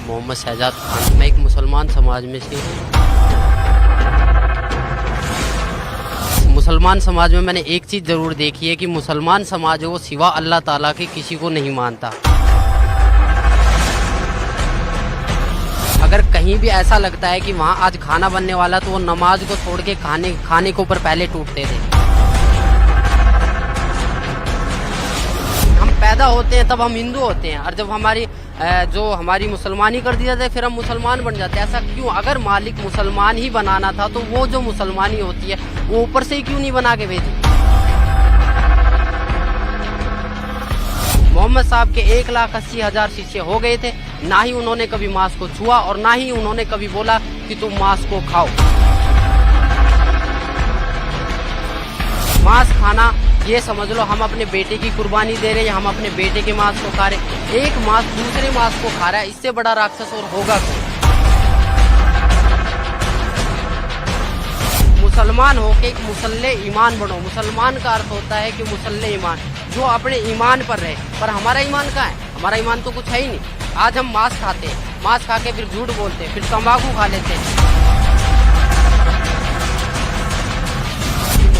मोहम्मद शहजाद खान। मैं एक मुसलमान समाज में से हूँ। मुसलमान समाज में मैंने एक चीज़ ज़रूर देखी है कि मुसलमान समाज वो सिवा अल्लाह ताला के किसी को नहीं मानता। अगर कहीं भी ऐसा लगता है कि वहाँ आज खाना बनने वाला तो वो नमाज को छोड़ के खाने के ऊपर पहले टूटते थे। हम पैदा होते हैं तब हम हिंदू होते हैं और जब हमारी मुसलमानी कर दी जाती है फिर हम मुसलमान बन जाते हैं। ऐसा क्यों? अगर मालिक मुसलमान ही बनाना था तो वो जो मुसलमानी होती है वो ऊपर से ही क्यों नहीं बना के भेजी? मोहम्मद साहब के 1,80,000 शिष्य हो गए थे, ना ही उन्होंने कभी मांस को छुआ और ना ही उन्होंने कभी बोला कि तुम मांस को खाओ। मांस खाना ये समझ लो हम अपने बेटे की कुर्बानी दे रहे हैं, हम अपने बेटे के मांस को खा रहे। एक मांस दूसरे मांस को खा रहा है, इससे बड़ा राक्षस और होगा कौन? मुसलमान हो के एक मुसल्ले ईमान बनो। मुसलमान का अर्थ होता है कि मुसल्ले ईमान, जो अपने ईमान पर रहे। पर हमारा ईमान कहाँ है? हमारा ईमान तो कुछ है ही नहीं। आज हम मांस खाते हैं, मांस खा के फिर झूठ बोलते हैं, फिर तंबाकू खा लेते हैं।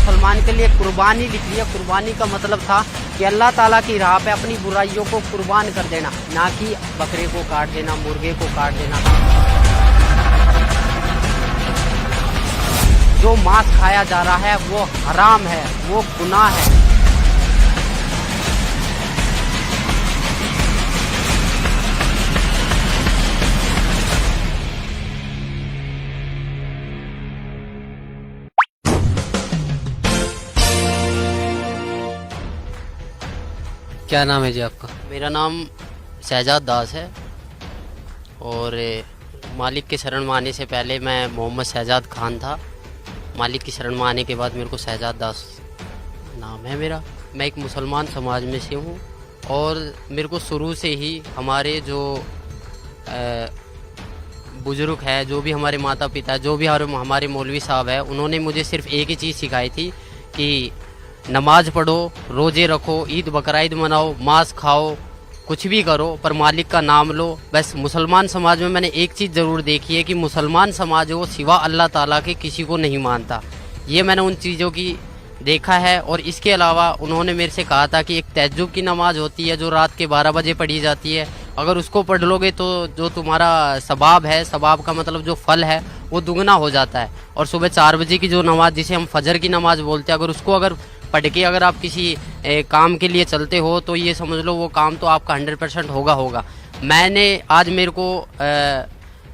मुसलमान के लिए कुर्बानी लिख लिया। कुर्बानी का मतलब था कि अल्लाह ताला की राह पे अपनी बुराइयों को कुर्बान कर देना, ना कि बकरे को काट देना, मुर्गे को काट देना। जो मांस खाया जा रहा है वो हराम है, वो गुनाह है। क्या नाम है जी आपका? मेरा नाम शहजाद दास है और मालिक के शरण में आने से पहले मैं मोहम्मद शहजाद खान था। मालिक की शरण में आने के बाद मेरे को शहजाद दास नाम है मेरा। मैं एक मुसलमान समाज में से हूँ और मेरे को शुरू से ही हमारे जो बुजुर्ग है, जो भी हमारे माता पिता, जो भी हमारे मौलवी साहब है, उन्होंने मुझे सिर्फ एक ही चीज़ सिखाई थी कि नमाज पढ़ो, रोज़े रखो, ईद बकरीद मनाओ, मांस खाओ, कुछ भी करो पर मालिक का नाम लो। बस मुसलमान समाज में मैंने एक चीज़ ज़रूर देखी है कि मुसलमान समाज वो सिवा अल्लाह ताला के किसी को नहीं मानता। ये मैंने उन चीज़ों की देखा है। और इसके अलावा उन्होंने मेरे से कहा था कि एक तहज्जुद की नमाज होती है जो रात के 12 बजे पढ़ी जाती है, अगर उसको पढ़ लोगे तो जो तुम्हारा सबाब है, सबाब का मतलब जो फल है वो दुगना हो जाता है। और सुबह 4 बजे की जो नमाज जिसे हम फजर की नमाज बोलते हैं, अगर पढ़ के अगर आप किसी काम के लिए चलते हो तो ये समझ लो वो काम तो आपका 100% होगा। मैंने आज मेरे को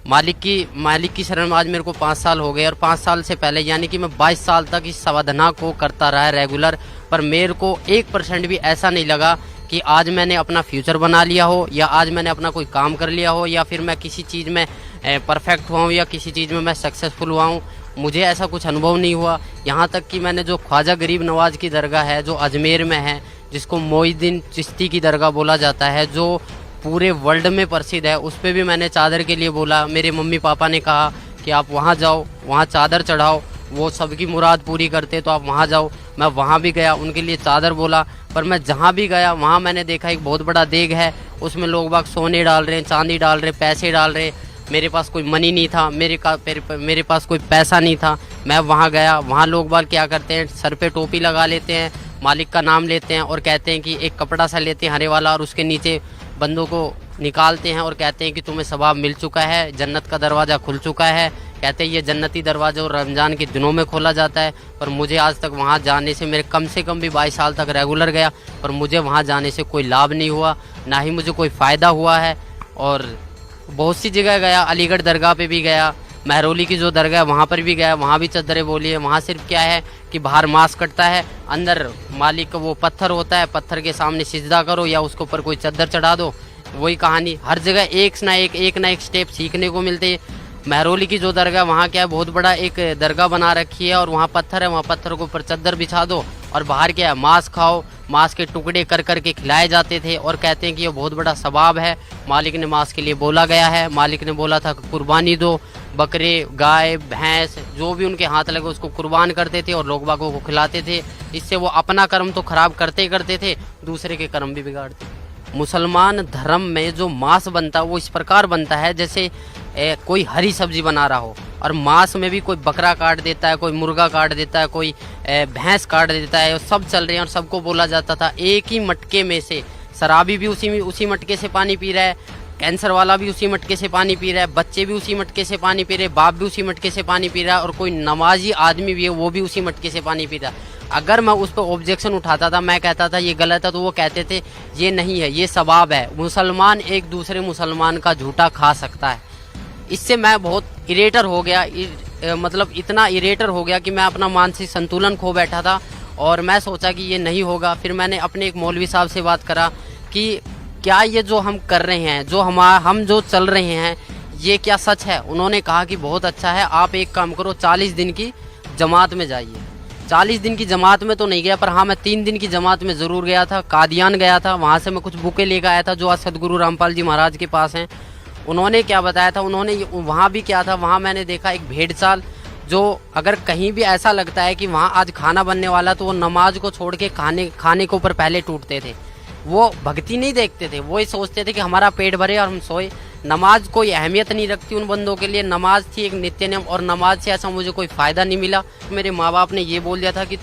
मालिक की शरण में आज मेरे को 5 साल हो गए और 5 साल से पहले यानी कि मैं 22 साल तक इस साधना को करता रहा रेगुलर। पर मेरे को 1% भी ऐसा नहीं लगा कि आज मैंने अपना फ्यूचर बना लिया हो या आज मैंने अपना कोई काम कर लिया हो या फिर मैं किसी चीज़ में परफेक्ट हुआ हूँ या किसी चीज़ में मैं सक्सेसफुल हुआ हूँ। मुझे ऐसा कुछ अनुभव नहीं हुआ। यहाँ तक कि मैंने जो ख्वाजा गरीब नवाज की दरगाह है जो अजमेर में है, जिसको मोइनुद्दीन चिश्ती की दरगाह बोला जाता है, जो पूरे वर्ल्ड में प्रसिद्ध है, उस पर भी मैंने चादर के लिए बोला। मेरे मम्मी पापा ने कहा कि आप वहाँ जाओ, वहाँ चादर चढ़ाओ, वो सबकी मुराद पूरी करते तो आप वहाँ जाओ। मैं वहाँ भी गया, उनके लिए चादर बोला। पर मैं जहाँ भी गया वहाँ मैंने देखा एक बहुत बड़ा देग है, उसमें लोग बाग सोने डाल रहे हैं, चांदी डाल रहे, पैसे डाल रहे। मेरे पास कोई मनी नहीं था, मेरे पास कोई पैसा नहीं था। मैं वहाँ गया, वहाँ लोग बाग क्या करते हैं, सर पे टोपी लगा लेते हैं, मालिक का नाम लेते हैं और कहते हैं कि एक कपड़ा सा लेते हैं हरे वाला और उसके नीचे बंदों को निकालते हैं और कहते हैं कि तुम्हें सवाब मिल चुका है, जन्नत का दरवाज़ा खुल चुका है। कहते हैं ये जन्नती दरवाज़ा और रमज़ान के दिनों में खोला जाता है। पर मुझे आज तक वहाँ जाने से, मेरे कम से कम भी 22 साल तक रेगुलर गया, पर मुझे वहाँ जाने से कोई लाभ नहीं हुआ, ना ही मुझे कोई फ़ायदा हुआ है। और बहुत सी जगह गया, अलीगढ़ दरगाह पे भी गया, महरौली की जो दरगाह है वहाँ पर भी गया, वहाँ भी चद्दरें बोली है। वहाँ सिर्फ क्या है कि बाहर मांस कटता है, अंदर मालिक का वो पत्थर होता है, पत्थर के सामने सिजदा करो या उसके ऊपर कोई चद्दर चढ़ा दो, वही कहानी। हर जगह एक ना एक स्टेप सीखने को मिलते हैं। महरौली की जो दरगाह वहाँ क्या है, बहुत बड़ा एक दरगाह बना रखी है और वहाँ पत्थर है, वहाँ पत्थर के ऊपर चद्दर बिछा दो और बाहर क्या है मांस खाओ। मांस के टुकड़े कर के खिलाए जाते थे और कहते हैं कि ये बहुत बड़ा सवाब है। मालिक ने मांस के लिए बोला गया है, मालिक ने बोला था कुर्बानी दो, बकरे, गाय, भैंस जो भी उनके हाथ लगे उसको कुर्बान करते थे और लोग बागों को खिलाते थे। इससे वो अपना कर्म तो खराब करते थे, दूसरे के कर्म भी बिगाड़ते। मुसलमान धर्म में जो मांस बनता है वो इस प्रकार बनता है जैसे कोई हरी सब्जी बना रहा हो, और मांस में भी कोई बकरा काट देता है, कोई मुर्गा काट देता है, कोई भैंस काट देता है, और सब चल रहे हैं। और सबको बोला जाता था एक ही मटके में से, शराबी भी उसी मटके से पानी पी रहा है, कैंसर वाला भी उसी मटके से पानी पी रहा है, बच्चे भी उसी मटके से पानी पी रहे, बाप भी उसी मटके से पानी पी रहा है, और कोई नमाजी आदमी भी है वो भी उसी मटके से पानी पी रहा है। अगर मैं उस पर ऑब्जेक्शन उठाता था, मैं कहता था ये गलत है, तो वो कहते थे ये नहीं है, ये सवाब है, मुसलमान एक दूसरे मुसलमान का झूठा खा सकता है। इससे मैं बहुत इरेटर हो गया, मतलब इतना इरेटर हो गया कि मैं अपना मानसिक संतुलन खो बैठा था, और मैं सोचा कि ये नहीं होगा। फिर मैंने अपने एक मौलवी साहब से बात करा कि क्या ये जो हम कर रहे हैं, जो हम जो चल रहे हैं, ये क्या सच है। उन्होंने कहा कि बहुत अच्छा है, आप एक काम करो, 40 दिन की जमात में जाइए। 40 दिन की जमात में तो नहीं गया, पर हाँ मैं 3 दिन की जमात में ज़रूर गया था। कादियान गया था, वहाँ से मैं कुछ बुकें लेकर आया था जो आज सदगुरु रामपाल जी महाराज के पास हैं। उन्होंने क्या बताया था, उन्होंने वहाँ भी क्या था, वहाँ मैंने देखा एक भेड़चाल, जो अगर कहीं भी ऐसा लगता है कि वहाँ आज खाना बनने वाला, तो वो नमाज को छोड़ के खाने के ऊपर पहले टूटते थे। वो भक्ति नहीं देखते थे, वो ही सोचते थे कि हमारा पेट भरे और हम सोए। नमाज कोई अहमियत नहीं रखती उन बंदों के लिए। नमाज थी एक नित्य नियम, और नमाज से ऐसा मुझे कोई फ़ायदा नहीं मिला। मेरे माँ बाप ने ये बोल दिया था कि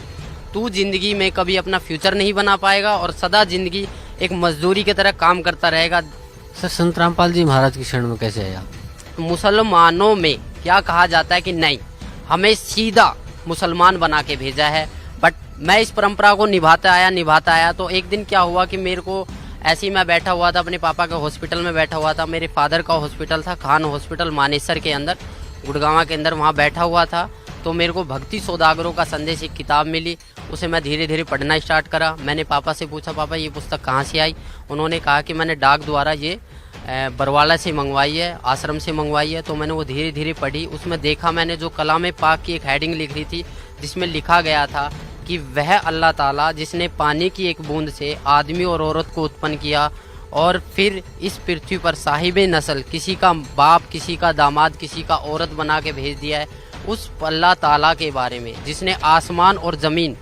तू ज़िंदगी में कभी अपना फ्यूचर नहीं बना पाएगा, और सदा ज़िंदगी एक मजदूरी की तरह काम करता रहेगा। सर संत रामपाल जी महाराज की शरण में कैसे आए आप? मुसलमानों में क्या कहा जाता है कि नहीं, हमें सीधा मुसलमान बना के भेजा है, बट मैं इस परंपरा को निभाता आया। तो एक दिन क्या हुआ कि मेरे को ऐसे ही मैं बैठा हुआ था, अपने पापा के हॉस्पिटल में बैठा हुआ था। मेरे फादर का हॉस्पिटल था खान हॉस्पिटल मानेसर के अंदर, गुड़गांव के अंदर, वहाँ बैठा हुआ था। तो मेरे को भक्ति सौदागरों का संदेश एक किताब मिली, उसे मैं धीरे धीरे पढ़ना स्टार्ट करा। मैंने पापा से पूछा, पापा ये पुस्तक कहाँ से आई? उन्होंने कहा कि मैंने डाक द्वारा ये बरवाला से मंगवाई है, आश्रम से मंगवाई है। तो मैंने वो धीरे धीरे पढ़ी। उसमें देखा मैंने जो कलाम पाक की एक हेडिंग लिख रही थी, जिसमें लिखा गया था कि वह अल्लाह ताला जिसने पानी की एक बूंद से आदमी और औरत को उत्पन्न किया, और फिर इस पृथ्वी पर साहिब नस्ल, किसी का बाप, किसी का दामाद, किसी का औरत बना के भेज दिया है, उस अल्लाह ताला के बारे में, जिसने आसमान और ज़मीन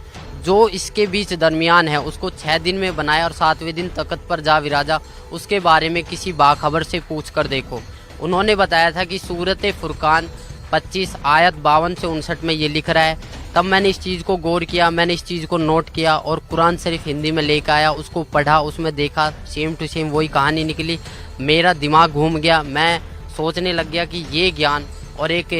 जो इसके बीच दरमियान है उसको 6 दिन में बनाया और 7वें दिन तख्त पर जा विराजा, उसके बारे में किसी बाखबर से पूछ कर देखो। उन्होंने बताया था कि सूरत फुरकान 25 आयत 52 से 59 में ये लिख रहा है। तब मैंने इस चीज़ को गौर किया, मैंने इस चीज़ को नोट किया, और कुरान शरीफ हिंदी में लेकर आया, उसको पढ़ा, उसमें देखा, सेम टू सेम वही कहानी निकली। मेरा दिमाग घूम गया, मैं सोचने लग गया कि ये ज्ञान और एक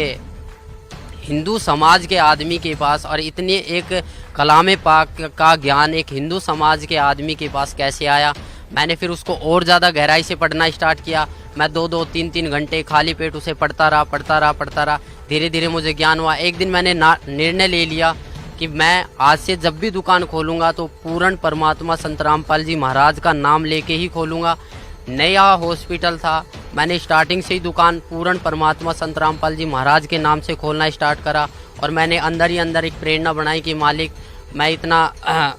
हिंदू समाज के आदमी के पास, और इतने एक कलाम पाक का ज्ञान एक हिंदू समाज के आदमी के पास कैसे आया। मैंने फिर उसको और ज़्यादा गहराई से पढ़ना स्टार्ट किया। मैं 2-2, 3-3 घंटे खाली पेट उसे पढ़ता रहा। धीरे धीरे मुझे ज्ञान हुआ। एक दिन मैंने निर्णय ले लिया कि मैं आज से जब भी दुकान खोलूँगा तो पूर्ण परमात्मा संत रामपाल जी महाराज का नाम लेके ही खोलूँगा। नया हॉस्पिटल था, मैंने स्टार्टिंग से ही दुकान पूर्ण परमात्मा संत रामपाल जी महाराज के नाम से खोलना स्टार्ट करा। और मैंने अंदर ही अंदर एक प्रेरणा बनाई कि मालिक, मैं इतना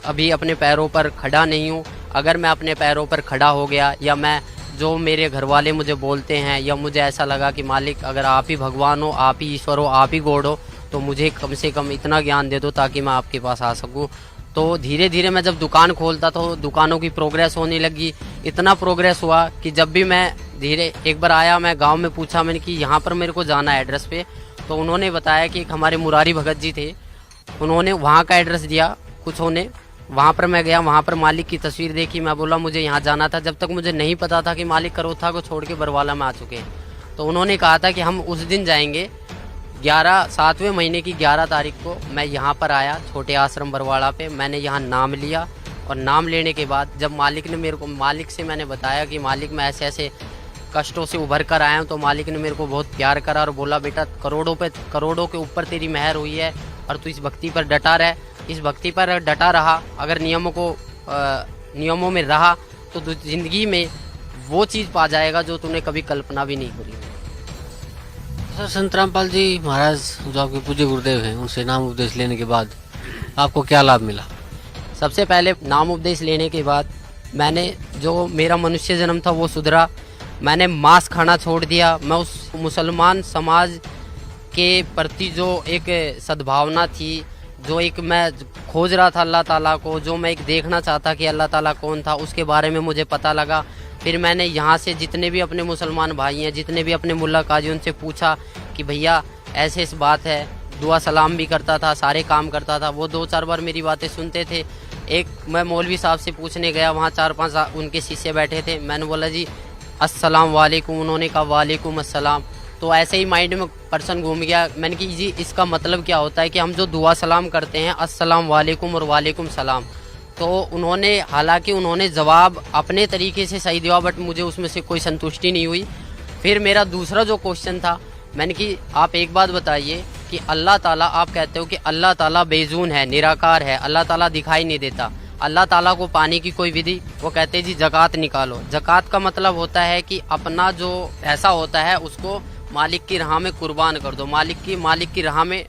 अभी अपने पैरों पर खड़ा नहीं हूँ। अगर मैं अपने पैरों पर खड़ा हो गया, या मैं जो मेरे घर वाले मुझे बोलते हैं, या मुझे ऐसा लगा कि मालिक अगर आप ही भगवान हो, आप ही ईश्वर हो, आप ही गॉड हो, तो मुझे कम से कम इतना ज्ञान दे दो ताकि मैं आपके पास आ सकूँ। तो धीरे धीरे मैं जब दुकान खोलता तो दुकानों की प्रोग्रेस होने लगी। इतना प्रोग्रेस हुआ कि जब भी मैं धीरे एक बार आया, मैं गांव में पूछा मैंने कि यहाँ पर मेरे को जाना है एड्रेस पे, तो उन्होंने बताया कि एक हमारे मुरारी भगत जी थे, उन्होंने वहाँ का एड्रेस दिया कुछ होने। वहाँ पर मैं गया, वहाँ पर मालिक की तस्वीर देखी, मैं बोला मुझे यहाँ जाना था। जब तक मुझे नहीं पता था कि मालिक करोथा को छोड़ के बरवाला में आ चुके हैं। तो उन्होंने कहा था कि हम उस दिन जाएंगे, 7वें महीने की 11 तारीख को मैं यहाँ पर आया छोटे आश्रम बरवाड़ा पे। मैंने यहाँ नाम लिया, और नाम लेने के बाद जब मालिक से मैंने बताया कि मालिक मैं ऐसे ऐसे कष्टों से उभर कर आया हूँ, तो मालिक ने मेरे को बहुत प्यार करा और बोला बेटा करोड़ों के ऊपर तेरी मेहर हुई है, और तू इस भक्ति पर डटा रह, इस भक्ति पर डटा रहा। अगर नियमों में रहा तो तू जिंदगी में वो चीज़ पा जाएगा जो तूने कभी कल्पना भी नहीं करी। सर संत रामपाल जी महाराज जो आपके पूज्य गुरुदेव हैं, उनसे नाम उपदेश लेने के बाद आपको क्या लाभ मिला? सबसे पहले नाम उपदेश लेने के बाद मैंने जो मेरा मनुष्य जन्म था वो सुधरा। मैंने मांस खाना छोड़ दिया। मैं उस मुसलमान समाज के प्रति जो एक सद्भावना थी, जो एक मैं खोज रहा था अल्लाह ताला को, जो मैं एक देखना चाहता कि अल्लाह ताला कौन था, उसके बारे में मुझे पता लगा। फिर मैंने यहाँ से जितने भी अपने मुसलमान भाई हैं, जितने भी अपने मुल्ला काजी, उनसे पूछा कि भैया ऐसे इस बात है। दुआ सलाम भी करता था, सारे काम करता था। वो 2-4 बार मेरी बातें सुनते थे। एक मैं मौलवी साहब से पूछने गया, वहाँ 4-5 उनके शिष्य बैठे थे। मैंने बोला जी अस्सलाम वालेकुम, उन्होंने कहा वालेकुम अस्सलाम। तो ऐसे ही माइंड में पर्सन घूम गया। मैंने कि जी इसका मतलब क्या होता है कि हम जो दुआ सलाम करते हैं अस्सलाम वालेकुम और वालेकुम सलाम। तो उन्होंने, हालांकि उन्होंने जवाब अपने तरीके से सही दिया, बट मुझे उसमें से कोई संतुष्टि नहीं हुई। फिर मेरा दूसरा जो क्वेश्चन था, मैंने कि आप एक बात बताइए कि अल्लाह ताला, आप कहते हो कि अल्लाह ताला बेजून है, निराकार है, अल्लाह ताला दिखाई नहीं देता, अल्लाह ताला को पाने की कोई विधि? वो कहते हैं जी ज़कात निकालो। ज़कात का मतलब होता है कि अपना जो पैसा होता है उसको मालिक की राह में कुर्बान कर दो, मालिक की राह में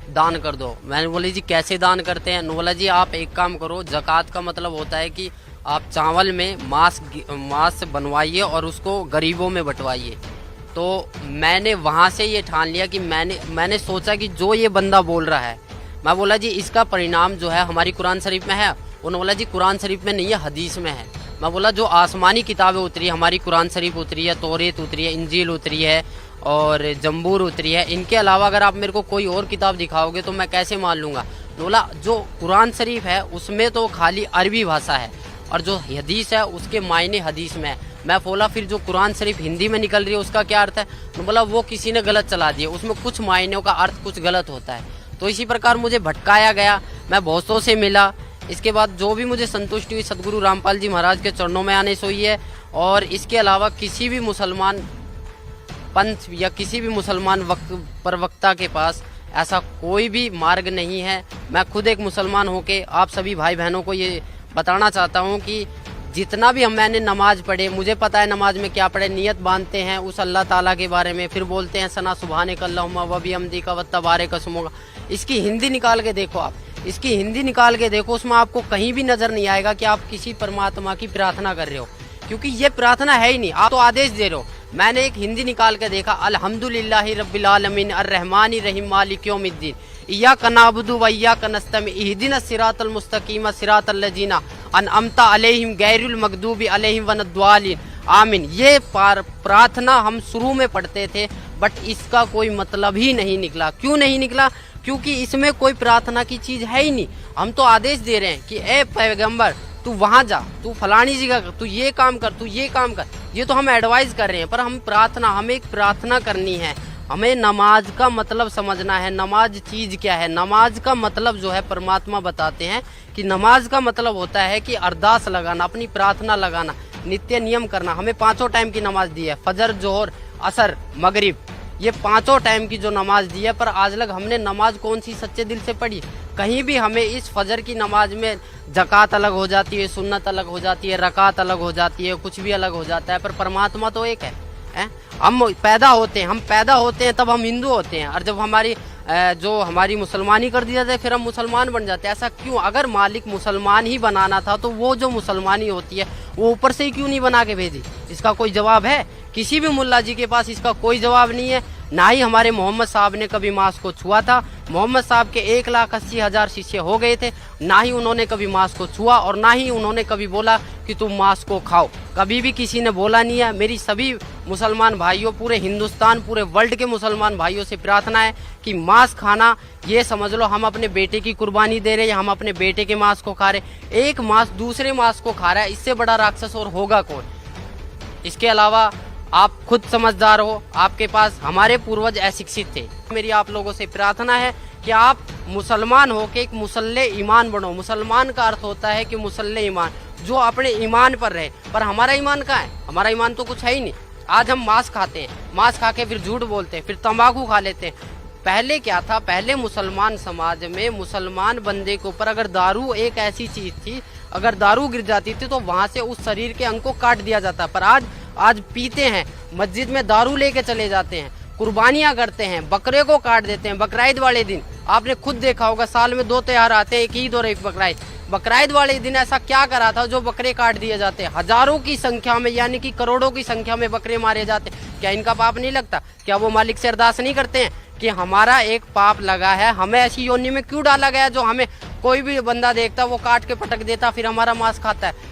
दान कर दो। मैंने बोली जी कैसे दान करते हैं? बोला जी आप एक काम करो, ज़कात का मतलब होता है कि आप चावल में मांस बनवाइए और उसको गरीबों में बंटवाइए। तो मैंने वहाँ से ये ठान लिया कि मैंने सोचा कि जो ये बंदा बोल रहा है, मैं बोला जी इसका परिणाम जो है हमारी कुरान शरीफ में है। उन्होंने बोला जी कुरान शरीफ में नहीं है, हदीस में है। मैं बोला जो आसमानी किताबें उतरी है, हमारी कुरान शरीफ उतरी है, तौरेत उतरी है, इंजील उतरी है और जंबूर उतरी है, इनके अलावा अगर आप मेरे को कोई और किताब दिखाओगे तो मैं कैसे मान लूँगा? बोला जो कुरान शरीफ है उसमें तो खाली अरबी भाषा है और जो हदीस है उसके मायने हदीस में है। मैं बोला फिर जो कुरान शरीफ हिंदी में निकल रही है उसका क्या अर्थ है? बोला वो किसी ने गलत चला दिया, उसमें कुछ मायनों का अर्थ कुछ गलत होता है। तो इसी प्रकार मुझे भटकाया गया, मैं बहुतों से मिला। इसके बाद जो भी मुझे संतुष्टि हुई सदगुरु रामपाल जी महाराज के चरणों में आने से हुई है। और इसके अलावा किसी भी मुसलमान पंथ या किसी भी मुसलमान प्रवक्ता के पास ऐसा कोई भी मार्ग नहीं है। मैं खुद एक मुसलमान होके आप सभी भाई बहनों को ये बताना चाहता हूँ कि जितना भी मैंने नमाज पढ़े, मुझे पता है नमाज में क्या पढ़े, नियत बांधते हैं उस अल्लाह ताला के बारे में, फिर बोलते हैं सना सुभानक अल्लाहुम्मा व बिहम्दिका व तबारक अस्मुका। इसकी हिंदी निकाल के देखो, आप इसकी हिंदी निकाल के देखो, उसमें आपको कहीं भी नजर नहीं आएगा कि आप किसी परमात्मा की प्रार्थना कर रहे हो, क्योंकि ये प्रार्थना है ही नहीं, आप तो आदेश दे रहे हो। मैंने एक हिंदी निकाल के देखा, अल्हम्दुलिल्लाहि रब्बिल आलमीन अर्रहमानिर रहीम मालिक यौमिद्दीन इय्याका नअबुदु व इय्याका नस्तईन इहदिनस सिरातल मुस्तकीम सिरातल लजीना अनअमता अलैहिम गैरुल मगदूबी अलैहिम वनद्वालिन आमीन। ये प्रार्थना हम शुरू में पढ़ते थे, बट इसका कोई मतलब ही नहीं निकला। क्यों नहीं निकला? क्योंकि इसमें कोई प्रार्थना की चीज है ही नहीं। हम तो आदेश दे रहे हैं कि ए पैगंबर तू वहां जा, तू फलानी जगह कर, तू ये काम कर, तू ये काम कर। ये तो हम एडवाइस कर रहे हैं, पर हमें एक प्रार्थना करनी है। हमें नमाज का मतलब समझना है। नमाज चीज क्या है? नमाज का मतलब जो है परमात्मा बताते हैं कि नमाज का मतलब होता है कि अरदास लगाना, अपनी प्रार्थना लगाना, नित्य नियम करना। हमें 5 टाइम की नमाज दी है, फजर, जोहर, असर, मगरिब, ये 5 टाइम की जो नमाज दी है। पर आज लग हमने नमाज कौन सी सच्चे दिल से पढ़ी? कहीं भी हमें इस फजर की नमाज में ज़कात अलग हो जाती है, सुन्नत अलग हो जाती है, रकात अलग हो जाती है, कुछ भी अलग हो जाता है, पर परमात्मा तो एक है। हम पैदा होते हैं तब हम हिंदू होते हैं, और जब हमारी मुसलमानी कर दी जाती है फिर हम मुसलमान बन जाते हैं। ऐसा क्यों? अगर मालिक मुसलमान ही बनाना था तो वो जो मुसलमानी होती है वो ऊपर से ही क्यों नहीं बना के भेजी? इसका कोई जवाब है? किसी भी मुल्ला जी के पास इसका कोई जवाब नहीं है। ना ही हमारे मोहम्मद साहब ने कभी मांस को छुआ था। मोहम्मद साहब के 1,80,000 शिष्य हो गए थे, ना ही उन्होंने कभी मांस को छुआ और ना ही उन्होंने कभी बोला कि तुम मांस को खाओ। कभी भी किसी ने बोला नहीं है। मेरी सभी मुसलमान भाइयों, पूरे हिंदुस्तान, पूरे वर्ल्ड के मुसलमान भाइयों से प्रार्थना है कि मांस खाना, ये समझ लो हम अपने बेटे की कुर्बानी दे रहे हैं, हम अपने बेटे के मांस को खा रहे। एक मांस दूसरे मांस को खा रहा है, इससे बड़ा राक्षस और होगा कौन? इसके अलावा आप खुद समझदार हो, आपके पास हमारे पूर्वज अशिक्षित थे। मेरी आप लोगों से प्रार्थना है कि आप मुसलमान हो के एक मुसल्ले ईमान बनो। मुसलमान का अर्थ होता है कि मुसल्ले ईमान, जो अपने ईमान पर रहे। पर हमारा ईमान कहाँ है? हमारा ईमान तो कुछ है ही नहीं। आज हम मांस खाते हैं, मांस खा के फिर झूठ बोलते हैं, फिर तंबाकू खा लेते हैं। पहले क्या था? पहले मुसलमान समाज में मुसलमान बंदे के ऊपर अगर दारू एक ऐसी चीज थी, अगर दारू गिर जाती थी तो वहां से उस शरीर के अंग को काट दिया जाता। पर आज पीते हैं, मस्जिद में दारू लेके चले जाते हैं, कुर्बानियां करते हैं, बकरे को काट देते हैं। बकराईद वाले दिन आपने खुद देखा होगा, साल में 2 त्योहार आते हैं, एक ईद और एक बकराईद। बकराईद वाले दिन ऐसा क्या करा था जो बकरे काट दिए जाते हैं? हजारों की संख्या में, यानी कि करोड़ों की संख्या में बकरे मारे जाते हैं। क्या इनका पाप नहीं लगता? क्या वो मालिक से अरदास नहीं करते हैं? कि हमारा एक पाप लगा है, हमें ऐसी योनि में क्यों डाला गया जो हमें कोई भी बंदा देखता वो काट के पटक देता, फिर हमारा मांस खाता है।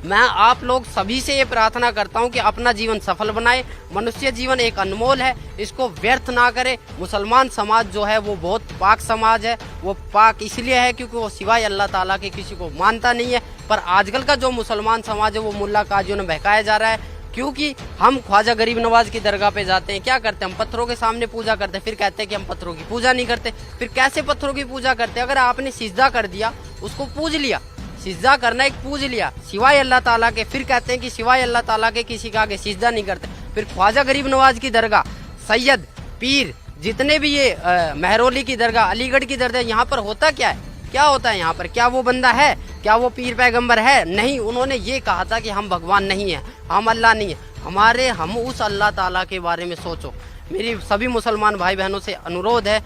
मैं आप लोग सभी से ये प्रार्थना करता हूँ कि अपना जीवन सफल बनाए। मनुष्य जीवन एक अनमोल है, इसको व्यर्थ ना करे। मुसलमान समाज जो है वो बहुत पाक समाज है। वो पाक इसलिए है क्योंकि वो सिवाय अल्लाह ताला के किसी को मानता नहीं है। पर आजकल का जो मुसलमान समाज है वो मुल्ला काजियों ने बहकाया जा रहा है, क्योंकि हम ख्वाजा गरीब नवाज की दरगाह पे जाते हैं, क्या करते हैं, हम पत्थरों के सामने पूजा करते हैं, फिर कहते हैं कि हम पत्थरों की पूजा नहीं करते। फिर कैसे पत्थरों की पूजा करते हैं? अगर आपने सिजदा कर दिया, उसको पूज लिया, सिजदा करना एक पूज लिया सिवाय अल्लाह ताला के, फिर कहते हैं कि सिवाय अल्लाह ताला के किसी का आगे सिजदा नहीं करते। फिर ख्वाजा गरीब नवाज की दरगाह, सैयद, पीर, जितने भी ये महरौली की दरगाह, अलीगढ़ की दरगाह, यहाँ पर होता क्या है? क्या होता है यहाँ पर? क्या वो बंदा है? क्या वो पीर पैगंबर है? नहीं। उन्होंने ये कहा था कि हम भगवान नहीं है, हम अल्लाह नहीं है, हम उस अल्लाह ताला के बारे में सोचो। मेरी सभी मुसलमान भाई बहनों से अनुरोध है,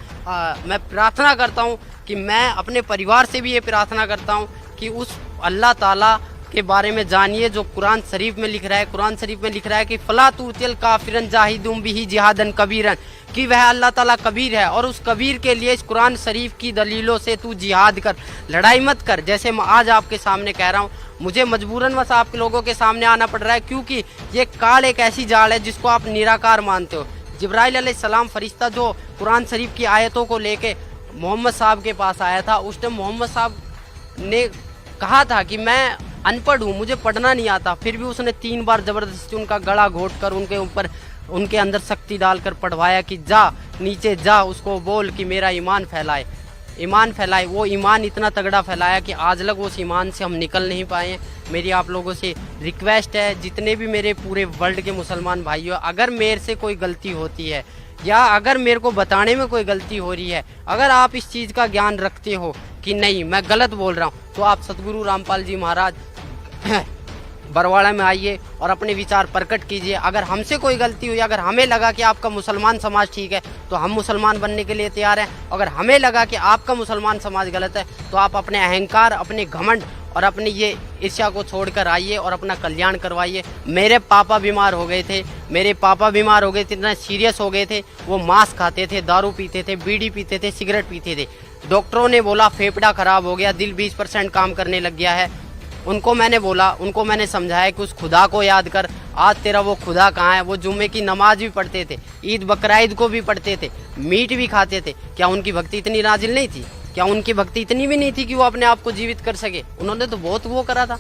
मैं प्रार्थना करता हूँ कि मैं अपने परिवार से भी ये प्रार्थना करता हूँ कि उस अल्लाह ताला के बारे में जानिए जो कुरान शरीफ में लिख रहा है। कुरान शरीफ में लिख रहा है कि फला तुतिल काफिरन जाहिदुम बिही जिहादन कबीरन, कि वह अल्लाह ताला कबीर है और उस कबीर के लिए इस कुरान शरीफ की दलीलों से तू जिहाद कर, लड़ाई मत कर। जैसे मैं आज आपके सामने कह रहा हूँ, मुझे मजबूरन बस आप लोगों के सामने आना पड़ रहा है, क्योंकि ये काल एक ऐसी जाल है जिसको आप निराकार मानते हो। जिब्राइल अलैहिस्सलाम फरिश्ता जो कुरान शरीफ की आयतों को लेके मोहम्मद साहब के पास आया था, उस टाइम मोहम्मद साहब ने कहा था कि मैं अनपढ़ हूँ, मुझे पढ़ना नहीं आता, फिर भी उसने 3 बार ज़बरदस्ती उनका गला घोट कर उनके ऊपर, उनके अंदर शक्ति डालकर पढ़वाया कि जा नीचे जा, उसको बोल कि मेरा ईमान फैलाए, ईमान फैलाए। वो ईमान इतना तगड़ा फैलाया कि आज लग उस ईमान से हम निकल नहीं पाए हैं। मेरी आप लोगों से रिक्वेस्ट है, जितने भी मेरे पूरे वर्ल्ड के मुसलमान भाइयों, अगर मेरे से कोई गलती होती है या अगर मेरे को बताने में कोई गलती हो रही है, अगर आप इस चीज़ का ज्ञान रखते हो कि नहीं मैं गलत बोल रहा हूँ, तो आप सतगुरु रामपाल जी महाराज बरवाड़ा में आइए और अपने विचार प्रकट कीजिए। अगर हमसे कोई गलती हुई, अगर हमें लगा कि आपका मुसलमान समाज ठीक है तो हम मुसलमान बनने के लिए तैयार हैं। अगर हमें लगा कि आपका मुसलमान समाज गलत है तो आप अपने अहंकार, अपने घमंड और अपनी ये ईर्ष्या को छोड़कर आइए और अपना कल्याण करवाइए। मेरे पापा बीमार हो गए थे, इतना सीरियस हो गए थे, वो मांस खाते थे, दारू पीते थे, बीड़ी पीते थे, सिगरेट पीते थे। डॉक्टरों ने बोला फेफड़ा खराब हो गया, दिल 20% काम करने लग गया है। उनको मैंने समझाया कि उस खुदा को याद कर, आज तेरा वो खुदा कहाँ है? वो जुम्मे की नमाज भी पढ़ते थे, ईद बकराईद को भी पढ़ते थे, मीट भी खाते थे। क्या उनकी भक्ति इतनी नाजिल नहीं थी? क्या उनकी भक्ति इतनी भी नहीं थी कि वो अपने आप को जीवित कर सके? उन्होंने तो बहुत वो करा था।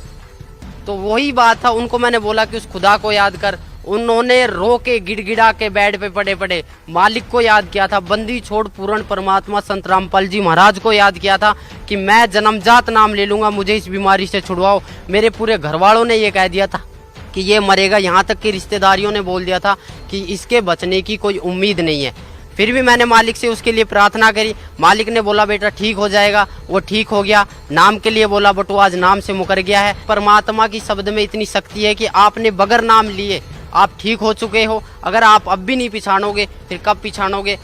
तो वही बात था, उनको मैंने बोला कि उस खुदा को याद कर। उन्होंने रो के गिड़गिड़ा के बेड पे पड़े पड़े मालिक को याद किया था, बंदी छोड़ पूर्ण परमात्मा संत रामपाल जी महाराज को याद किया था कि मैं जन्मजात नाम ले लूंगा, मुझे इस बीमारी से छुड़वाओ। मेरे पूरे घर वालों ने ये कह दिया था कि ये मरेगा, यहाँ तक कि रिश्तेदारियों ने बोल दिया था कि इसके बचने की कोई उम्मीद नहीं है। फिर भी मैंने मालिक से उसके लिए प्रार्थना करी। मालिक ने बोला बेटा ठीक हो जाएगा, वो ठीक हो गया। नाम के लिए बोला बट वो आज नाम से मुकर गया है। परमात्मा की शब्द में इतनी शक्ति है कि आपने बगैर नाम लिए आप ठीक हो चुके हो। अगर आप अब भी नहीं पिछाड़ोगे फिर कब पिछाड़ोगे?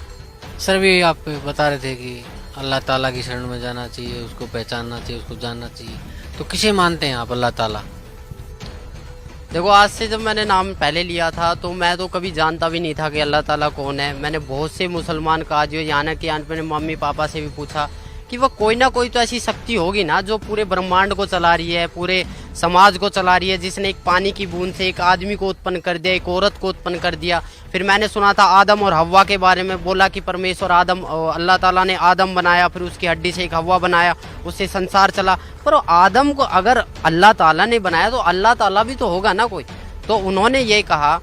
सर भी आप बता रहे थे कि अल्लाह ताला की शरण में जाना चाहिए, उसको पहचानना चाहिए, उसको जानना चाहिए, तो किसे मानते हैं आप अल्लाह ताला? देखो, आज से जब मैंने नाम पहले लिया था तो मैं तो कभी जानता भी नहीं था कि अल्लाह ताला कौन है। मैंने बहुत से मुसलमान काजियों, यहाँ कि मैंने मम्मी पापा से भी पूछा कि वह कोई ना कोई तो ऐसी शक्ति होगी ना जो पूरे ब्रह्मांड को चला रही है, पूरे समाज को चला रही है, जिसने एक पानी की बूंद से एक आदमी को उत्पन्न कर दिया, एक औरत को उत्पन्न कर दिया। फिर मैंने सुना था आदम और हव्वा के बारे में, बोला कि परमेश्वर अल्लाह ताला ने आदम बनाया, फिर उसकी हड्डी से एक हव्वा बनाया, उससे संसार चला। पर आदम को अगर अल्लाह ताला ने बनाया तो अल्लाह ताला भी तो होगा ना कोई। तो उन्होंने ये कहा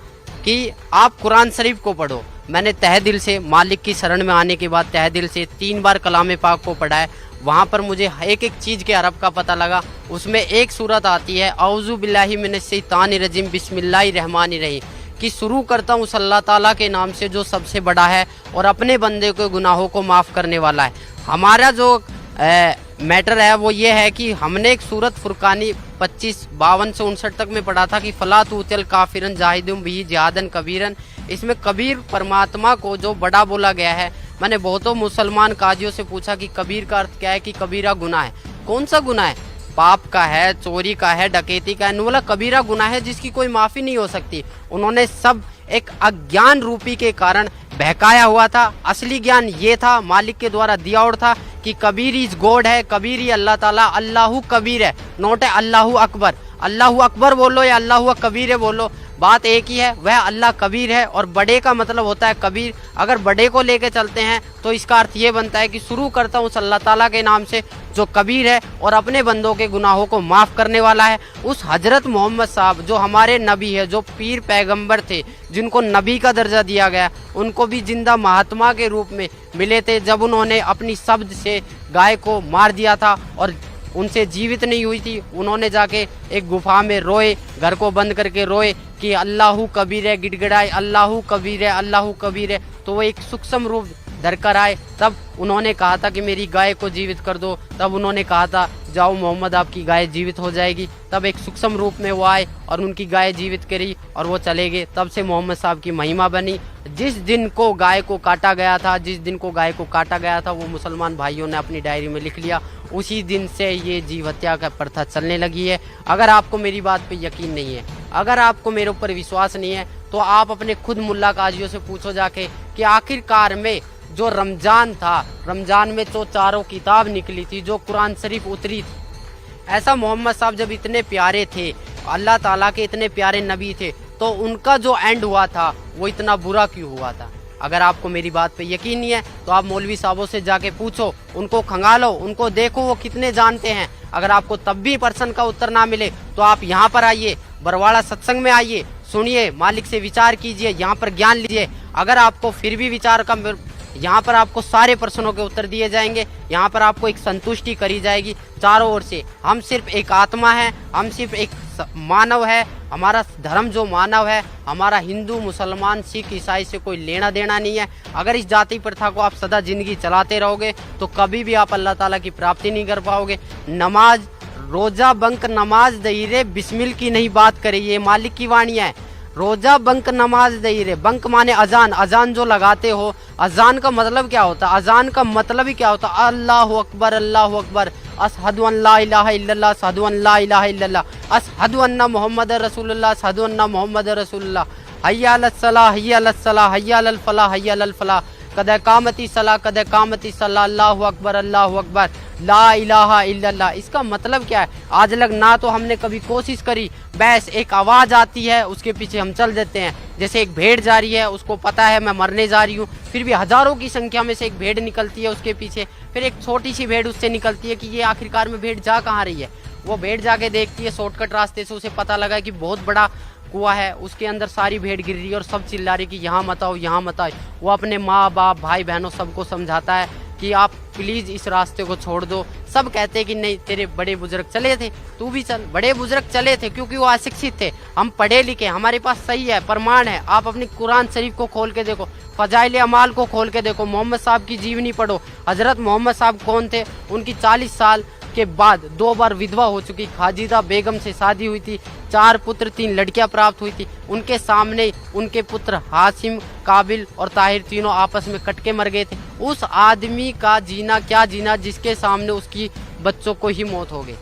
कि आप कुरान शरीफ को पढ़ो। मैंने तहे दिल से मालिक की शरण में आने के बाद तहे दिल से 3 बार कलाम पाक को पढ़ा है। वहाँ पर मुझे एक एक चीज़ के अरब का पता लगा। उसमें एक सूरत आती है औज़ु बिल्लाहि मिनश शैतानिर रजीम बिस्मिल्लाहिर रहमानिर रहीम, कि शुरू करता हूँ अल्लाह ताला के नाम से जो सबसे बड़ा है और अपने बंदे के गुनाहों को माफ़ करने वाला है। हमारा जो मैटर है वो ये है कि हमने एक सूरत फुरकानी 25-52 से 59 तक में पढ़ा था कि फला तुतिल काफिरन जाहिदुम बिही जिहादन कबीरन। इसमें कबीर परमात्मा को जो बड़ा बोला गया है। मैंने बहुतों मुसलमान काजियों से पूछा कि कबीर का अर्थ क्या है, कि कबीरा गुनाह है। कौन सा गुनाह है? पाप का है, चोरी का है, डकैती का है। बोला कबीरा गुनाह है जिसकी कोई माफ़ी नहीं हो सकती। उन्होंने सब एक अज्ञान रूपी के कारण बहकाया हुआ था। असली ज्ञान ये था, मालिक के द्वारा दिया और था कि कबीर इज गॉड है, कबीर ही अल्लाह ताला, अल्लाहू कबीर है, नोट है अल्लाहू अकबर। अल्लाहू अकबर बोलो या अल्लाहू कबीर है बोलो, बात एक ही है, वह अल्लाह कबीर है। और बड़े का मतलब होता है कबीर। अगर बड़े को लेके चलते हैं तो इसका अर्थ ये बनता है कि शुरू करता हूँ उस अल्लाह ताला के नाम से जो कबीर है और अपने बंदों के गुनाहों को माफ़ करने वाला है। उस हजरत मोहम्मद साहब जो हमारे नबी है, जो पीर पैगंबर थे, जिनको नबी का दर्जा दिया गया, उनको भी जिंदा महात्मा के रूप में मिले थे जब उन्होंने अपनी शब्द से गाय को मार दिया था और उनसे जीवित नहीं हुई थी। उन्होंने जाके एक गुफा में रोए, घर को बंद करके रोए कि अल्लाहू कबीर है, गिड़गिड़ाए अल्लाहू कबीर है, अल्लाहू कबीर है। तो वो एक सूक्ष्म रूप धर कर आए। तब उन्होंने कहा था कि मेरी गाय को जीवित कर दो। तब उन्होंने कहा था जाओ मोहम्मद आपकी गाय जीवित हो जाएगी। तब एक सूक्ष्म रूप में वो आए और उनकी गाय जीवित करी और वो चले गए। तब से मोहम्मद साहब की महिमा बनी। जिस दिन को गाय को काटा गया था, जिस दिन को गाय को काटा गया था, वो मुसलमान भाइयों ने अपनी डायरी में लिख लिया। उसी दिन से ये जीव हत्या का प्रथा चलने लगी है। अगर आपको मेरी बात पे यकीन नहीं है, अगर आपको मेरे ऊपर विश्वास नहीं है, तो आप अपने खुद मुल्ला काजियों से पूछो जाके कि आखिरकार में जो रमजान था, रमजान में जो चारों किताब निकली थी, जो कुरान शरीफ उतरी थी, ऐसा मोहम्मद साहब जब इतने प्यारे थे, अल्लाह ताला के इतने प्यारे नबी थे, तो उनका जो एंड हुआ था वो इतना बुरा क्यों हुआ था? अगर आपको मेरी बात पे यकीन नहीं है तो आप मौलवी साहबों से जाके पूछो, उनको खंगालो, उनको देखो वो कितने जानते हैं। अगर आपको तब भी प्रश्न का उत्तर ना मिले तो आप यहाँ पर आइए, बरवाड़ा सत्संग में आइए, सुनिए, मालिक से विचार कीजिए, यहाँ पर ज्ञान लीजिए। अगर आपको फिर भी विचार का, यहाँ पर आपको सारे प्रश्नों के उत्तर दिए जाएंगे। यहाँ पर आपको एक संतुष्टि करी जाएगी चारों ओर से। हम सिर्फ एक आत्मा है, हम सिर्फ एक मानव है। हमारा धर्म जो मानव है, हमारा हिंदू मुसलमान सिख ईसाई से कोई लेना देना नहीं है। अगर इस जाति प्रथा को आप सदा जिंदगी चलाते रहोगे तो कभी भी आप अल्लाह ताला की प्राप्ति नहीं कर पाओगे। नमाज रोजा बंक नमाज दहीरे बिस्मिल की नहीं बात करे, ये मालिक की वाणी है। रोजा बंक नमाज दहीरे, बंक माने अजान, अजान जो लगाते हो, अजान का मतलब क्या होता है? अजान का मतलब ही क्या होता है? अल्लाहु अकबर, अल्लाहु अकबर, अशहदु अन ला इलाहा इल्लल्लाह, अशहदु अन ला इलाहा इल्लल्लाह, अशहदु अन्ना मुहम्मदर रसूलुल्लाह, अशहदु अन्ना मुहम्मदर रसूलुल्लाह, हय्या अलस सलाह, हय्या अलस सलाह, हय्या अलल फलाह, हय्या अलल फलाह, कद कामती सलाह, कद कामती सलाह, अल्लाहु अकबर, अल्लाहु अकबर, ला इलाहा इल्लल्लाह। इसका मतलब क्या है? आज लग ना तो हमने कभी कोशिश करी, बस एक आवाज़ आती है उसके पीछे हम चल देते हैं। जैसे एक भेड़ जा रही है, उसको पता है मैं मरने जा रही हूँ, फिर भी हजारों की संख्या में से एक भेड़ निकलती है उसके पीछे, फिर एक छोटी सी भेड़ उससे निकलती है कि ये आखिरकार में भेड़ जा कहाँ रही है। वो भेड़ जाके देखती है शॉर्टकट रास्ते से, उसे पता लगा कि बहुत बड़ा कुआं है, उसके अंदर सारी भेड़ गिर रही है और सब चिल्ला रही कि यहाँ मत आओ, यहाँ मत आओ। वो अपने माँ बाप भाई बहनों सबको समझाता है कि आप प्लीज़ इस रास्ते को छोड़ दो। सब कहते हैं कि नहीं, तेरे बड़े बुजुर्ग चले थे, तू भी चल। बड़े बुजुर्ग चले थे क्योंकि वो अशिक्षित थे, हम पढ़े लिखे, हमारे पास सही है, प्रमाण है। आप अपनी कुरान शरीफ को खोल के देखो, फजाइल अमाल को खोल के देखो, मोहम्मद साहब की जीवनी पढ़ो। हजरत मोहम्मद साहब कौन थे? उनकी 40 साल के बाद 2 बार विधवा हो चुकी खाजिदा बेगम से शादी हुई थी, 4 पुत्र 3 लड़कियां प्राप्त हुई थी। उनके सामने उनके पुत्र हाशिम, काबिल और ताहिर तीनों आपस में कट के मर गए थे। उस आदमी का जीना क्या जीना जिसके सामने उसकी बच्चों को ही मौत हो गई।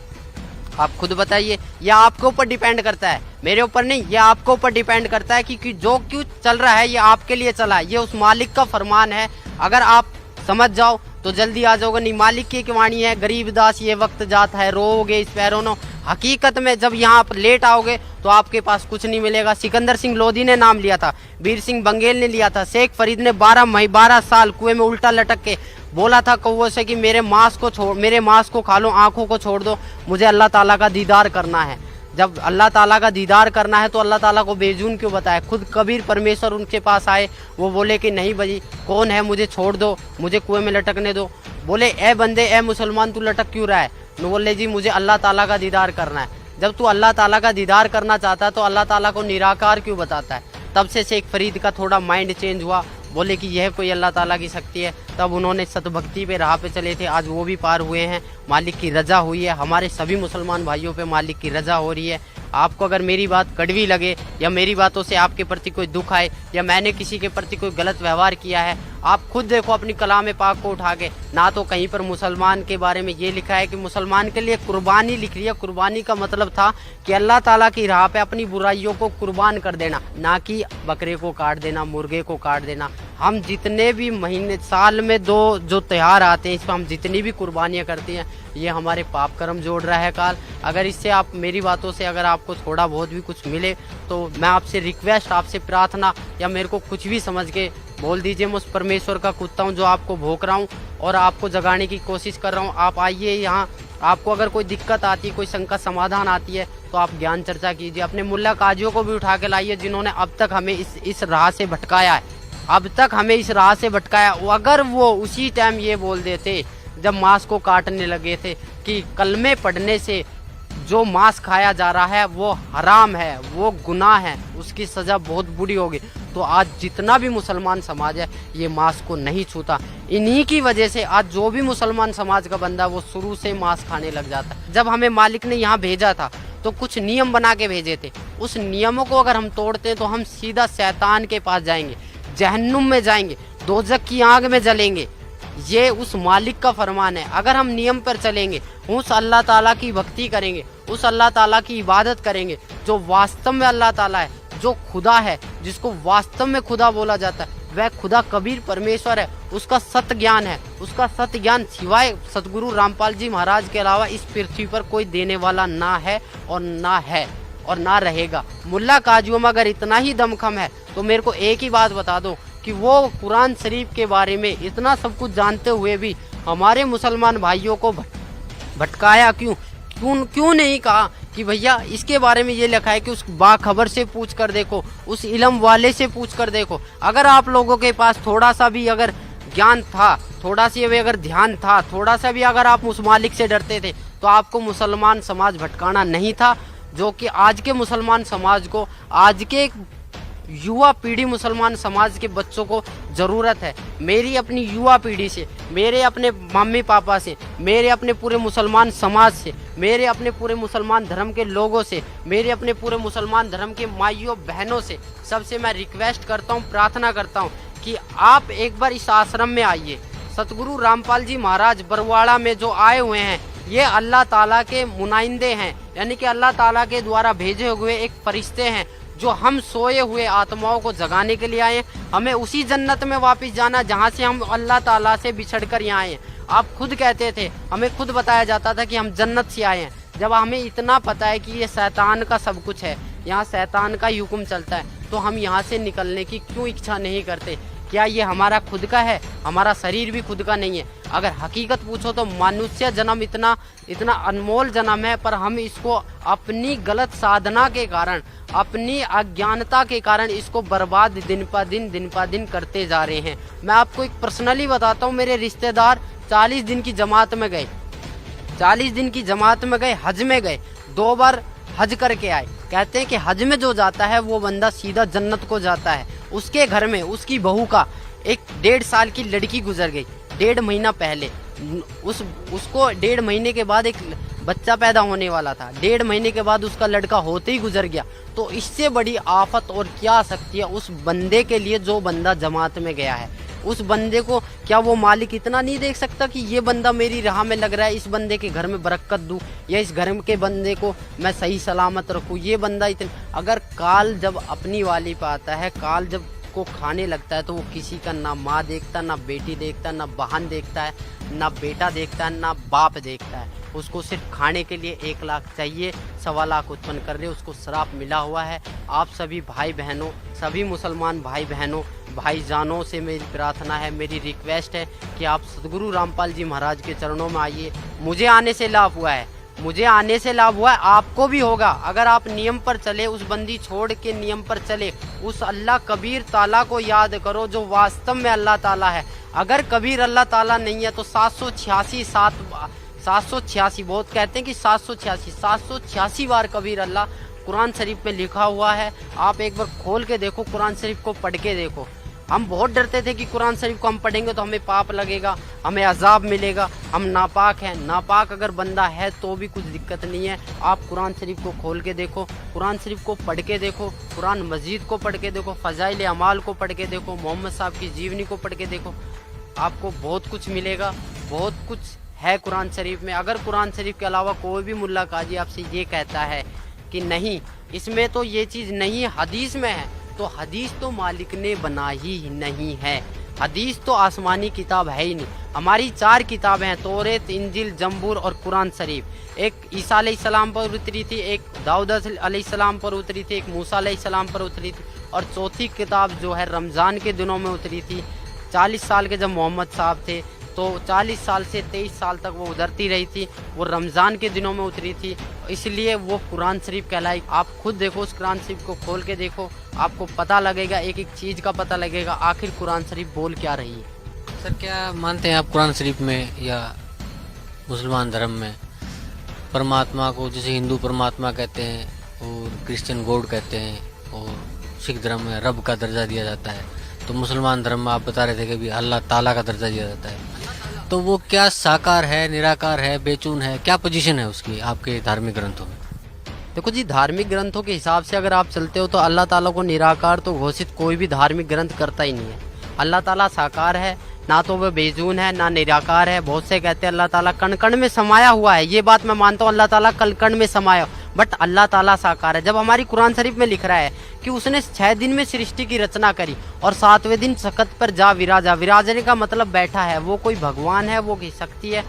आप खुद बताइए, यह आपके ऊपर डिपेंड करता है, मेरे ऊपर नहीं, ये आपके ऊपर डिपेंड करता है कि जो क्यों चल रहा है ये आपके लिए चला है, ये उस मालिक का फरमान है। अगर आप समझ जाओ तो जल्दी आ जाओगे। नहीं, मालिक की वाणी है, गरीब दास ये वक्त जाता है, रोओगे इस पैरों नो। हकीकत में जब यहाँ पर लेट आओगे तो आपके पास कुछ नहीं मिलेगा। सिकंदर सिंह लोधी ने नाम लिया था, वीर सिंह बंगेल ने लिया था, शेख फरीद ने 12 साल कुएं में उल्टा लटक के बोला था कौवों से कि मेरे मांस को खा लो, आंखों को छोड़ दो, मुझे अल्लाह ताला का दीदार करना है। जब अल्लाह ताला का दीदार करना है तो अल्लाह ताला को बेजून क्यों बताए? खुद कबीर परमेश्वर उनके पास आए, वो बोले कि नहीं भाई कौन है, मुझे छोड़ दो, मुझे कुएं में लटकने दो। बोले ए बंदे, ए मुसलमान, तू लटक क्यों रहा है? तो बोले जी मुझे अल्लाह ताला का दीदार करना है। जब तू अल्लाह ताला का दीदार करना चाहता है तो अल्लाह ताला को निराकार क्यों बताता है? तब से शेख फरीद का थोड़ा माइंड चेंज हुआ, बोले कि यह कोई अल्लाह ताला की शक्ति है। तब उन्होंने सतभक्ति पे राह पे चले थे, आज वो भी पार हुए हैं, मालिक की रजा हुई है। हमारे सभी मुसलमान भाइयों पे मालिक की रजा हो रही है। आपको अगर मेरी बात कड़वी लगे या मेरी बातों से आपके प्रति कोई दुख आए या मैंने किसी के प्रति कोई गलत व्यवहार किया है, आप खुद देखो अपनी कलाम पाक को उठा के, ना तो कहीं पर मुसलमान के बारे में ये लिखा है कि मुसलमान के लिए कुर्बानी लिख रही है। कुर्बानी का मतलब था कि अल्लाह ताला की राह पे अपनी बुराइयों को कुर्बान कर देना, ना कि बकरे को काट देना, मुर्गे को काट देना। हम जितने भी महीने साल में दो जो त्यौहार आते हैं, इस पर हम जितनी भी कुर्बानियाँ करते हैं, ये हमारे पाप कर्म जोड़ रहा है काल। अगर इससे आप मेरी बातों से अगर आपको थोड़ा बहुत भी कुछ मिले तो मैं आपसे रिक्वेस्ट, आपसे प्रार्थना, या मेरे को कुछ भी समझ के बोल दीजिए। मैं उस परमेश्वर का कुत्ता हूँ जो आपको भोंक रहा हूँ और आपको जगाने की कोशिश कर रहा हूँ। आप आइए यहाँ, आपको अगर कोई दिक्कत आती है, कोई संकट समाधान आती है तो आप ज्ञान चर्चा कीजिए। अपने मुल्ला काजियों को भी उठा के लाइए जिन्होंने अब तक हमें इस राह से भटकाया है, अब तक हमें इस राह से भटकाया। अगर वो उसी टाइम ये बोल देते जब मांस को काटने लगे थे कि कलमे पढ़ने से जो मांस खाया जा रहा है वो हराम है, वो गुनाह है, उसकी सज़ा बहुत बुरी होगी, तो आज जितना भी मुसलमान समाज है ये मांस को नहीं छूता। इन्हीं की वजह से आज जो भी मुसलमान समाज का बंदा वो शुरू से मांस खाने लग जाता है। जब हमें मालिक ने यहाँ भेजा था तो कुछ नियम बना के भेजे थे, उस नियमों को अगर हम तोड़ते हैं तो हम सीधा शैतान के पास जाएंगे, जहन्नुम में जाएंगे, दोजख की आग में जलेंगे। ये उस मालिक का फरमान है। अगर हम नियम पर चलेंगे, उस अल्लाह ताला की भक्ति करेंगे, उस अल्लाह ताला की इबादत करेंगे जो वास्तव में अल्लाह ताला है, जो खुदा है, जिसको वास्तव में खुदा बोला जाता है, वह खुदा कबीर परमेश्वर है, उसका सत्य ज्ञान है। उसका सत्य ज्ञान सिवाय सतगुरु रामपाल जी महाराज के अलावा इस पृथ्वी पर कोई देने वाला ना है और ना रहेगा। मुल्ला काजियों में अगर इतना ही दमखम है तो मेरे को एक ही बात बता दो कि वो कुरान शरीफ के बारे में इतना सब कुछ जानते हुए भी हमारे मुसलमान भाइयों को भटकाया क्यों नहीं कहा कि भैया इसके बारे में ये लिखा है कि उस बाखबर से पूछ कर देखो, उस इल्म वाले से पूछ कर देखो। अगर आप लोगों के पास थोड़ा सा भी अगर ज्ञान था, थोड़ा सा भी अगर ध्यान था, थोड़ा सा भी अगर आप उस मालिक से डरते थे तो आपको मुसलमान समाज भटकाना नहीं था, जो कि आज के मुसलमान समाज को, आज के युवा पीढ़ी मुसलमान समाज के बच्चों को ज़रूरत है। मेरी अपनी युवा पीढ़ी से, मेरे अपने मम्मी पापा से, मेरे अपने पूरे मुसलमान समाज से, मेरे अपने पूरे मुसलमान धर्म के लोगों से, मेरे अपने पूरे मुसलमान धर्म के माइयों बहनों से, सबसे मैं रिक्वेस्ट करता हूँ, प्रार्थना करता हूँ कि आप एक बार इस आश्रम में आइए। सतगुरु रामपाल जी महाराज बरवाड़ा में जो आए हुए हैं, ये अल्लाह ताला के मुनाइंदे हैं, यानी कि अल्लाह ताला के द्वारा भेजे हुए एक फरिश्ते हैं जो हम सोए हुए आत्माओं को जगाने के लिए आए हैं। हमें उसी जन्नत में वापस जाना जहाँ से हम अल्लाह ताला से बिछड़ कर यहाँ आए हैं। आप खुद कहते थे, हमें खुद बताया जाता था कि हम जन्नत से आए हैं। जब हमें इतना पता है कि ये शैतान का सब कुछ है, यहाँ शैतान का ही हुक्म चलता है, तो हम यहाँ से निकलने की क्यों इच्छा नहीं करते? क्या ये हमारा खुद का है? हमारा शरीर भी खुद का नहीं है। अगर हकीकत पूछो तो मनुष्य जन्म इतना अनमोल जन्म है, पर हम इसको अपनी गलत साधना के कारण, अपनी अज्ञानता के कारण इसको बर्बाद दिन पर दिन करते जा रहे हैं। मैं आपको एक पर्सनली बताता हूँ, मेरे रिश्तेदार 40 दिन की जमात में गए, 40 दिन की जमात में गए, हज में गए, 2 बार हज करके आए। कहते हैं कि हज में जो जाता है वो बंदा सीधा जन्नत को जाता है। उसके घर में उसकी बहू का एक 1.5 साल की लड़की गुजर गई, 1.5 महीना पहले। उसको 1.5 महीने के बाद एक बच्चा पैदा होने वाला था, 1.5 महीने के बाद उसका लड़का होते ही गुजर गया। तो इससे बड़ी आफत और क्या आ सकती है उस बंदे के लिए जो बंदा जमात में गया है? उस बंदे को क्या वो मालिक इतना नहीं देख सकता कि ये बंदा मेरी राह में लग रहा है, इस बंदे के घर में बरकत दूं, या इस घर के बंदे को मैं सही सलामत रखूं? ये बंदा अगर काल जब अपनी वाली पे आता है, काल जब को खाने लगता है तो वो किसी का ना माँ देखता, ना बेटी देखता, ना बहन देखता है, ना बेटा देखता है, ना बाप देखता है। उसको सिर्फ खाने के लिए 1 लाख चाहिए, 1.25 लाख उत्पन्न कर ले, उसको श्राप मिला हुआ है। आप सभी भाई बहनों, सभी मुसलमान भाई बहनों, भाईजानों से मेरी प्रार्थना है, मेरी रिक्वेस्ट है कि आप सतगुरु रामपाल जी महाराज के चरणों में आइए। मुझे आने से लाभ हुआ है, मुझे आने से लाभ हुआ है, आपको भी होगा अगर आप नियम पर चले, उस बंदी छोड़ के नियम पर चले। उस अल्लाह कबीर ताला को याद करो जो वास्तव में अल्लाह ताला है। अगर कबीर अल्लाह ताला नहीं है तो 786 बहुत कहते हैं कि 786 बार कबीर अल्लाह कुरान शरीफ में लिखा हुआ है। आप एक बार खोल के देखो, कुरान शरीफ को पढ़ के देखो। हम बहुत डरते थे कि कुरान शरीफ को हम पढ़ेंगे तो हमें पाप लगेगा, हमें अजाब मिलेगा, हम नापाक हैं। नापाक अगर बंदा है तो भी कुछ दिक्कत नहीं है। आप कुरान शरीफ को खोल के देखो, कुरान शरीफ को पढ़ के देखो, कुरान मजीद को पढ़ के देखो, फ़ज़ाइल अमाल को पढ़ के देखो, मोहम्मद साहब की जीवनी को पढ़ के देखो, आपको बहुत कुछ मिलेगा। बहुत कुछ है कुरान शरीफ में। अगर कुरान शरीफ के अलावा कोई भी मुल्ला काजी आपसे ये कहता है कि नहीं इसमें तो ये चीज़ नहीं है, हदीस में है, तो तो हदीस तो मालिक ने बनाई ही नहीं है। हदीस तो आसमानी किताब है ही नहीं। हमारी 4 किताबें हैं, तौरेत, इंजिल, जंबूर और कुरान शरीफ। एक ईसा अलैहिस्सलाम पर उतरी थी, एक दाऊद अलैहिस्सलाम पर उतरी थी, एक मूसा अलैहिस्सलाम पर उतरी थी, और चौथी किताब जो है रमज़ान के दिनों में उतरी थी। 40 साल के जब मोहम्मद साहब थे तो 40 साल से 23 साल तक वो उतरती रही थी, वो रमज़ान के दिनों में उतरी थी, इसलिए वो कुरान शरीफ कहलाई। आप खुद देखो, उस कुरान शरीफ को खोल के देखो, आपको पता लगेगा, एक एक चीज़ का पता लगेगा आखिर कुरान शरीफ बोल क्या रही है। सर क्या मानते हैं आप कुरान शरीफ में या मुसलमान धर्म में परमात्मा को, जैसे हिंदू परमात्मा कहते हैं और क्रिश्चियन गॉड कहते हैं, और सिख धर्म में रब का दर्जा दिया जाता है, तो मुसलमान धर्म में आप बता रहे थे कि भी अल्लाह ताला का दर्जा दिया जाता है, तो वो क्या साकार है, निराकार है, बेचून है, क्या पोजीशन है उसकी आपके धार्मिक ग्रंथों में? देखो जी, धार्मिक ग्रंथों के हिसाब से अगर आप चलते हो तो अल्लाह ताला को निराकार तो घोषित कोई भी धार्मिक ग्रंथ करता ही नहीं है। अल्लाह ताला साकार है, ना तो वह बेजून है, ना निराकार है। बहुत से कहते हैं अल्लाह ताला कण कण में समाया हुआ है, ये बात मैं मानता हूँ, अल्लाह ताला कण कण में समाया, बट अल्लाह ताला साकार है। जब हमारी कुरान शरीफ में लिख रहा है कि उसने 6 दिन में सृष्टि की रचना करी और 7वें दिन सखत पर जा विराजा, विराजने का मतलब बैठा है, वो कोई भगवान है, वो कोई शक्ति है।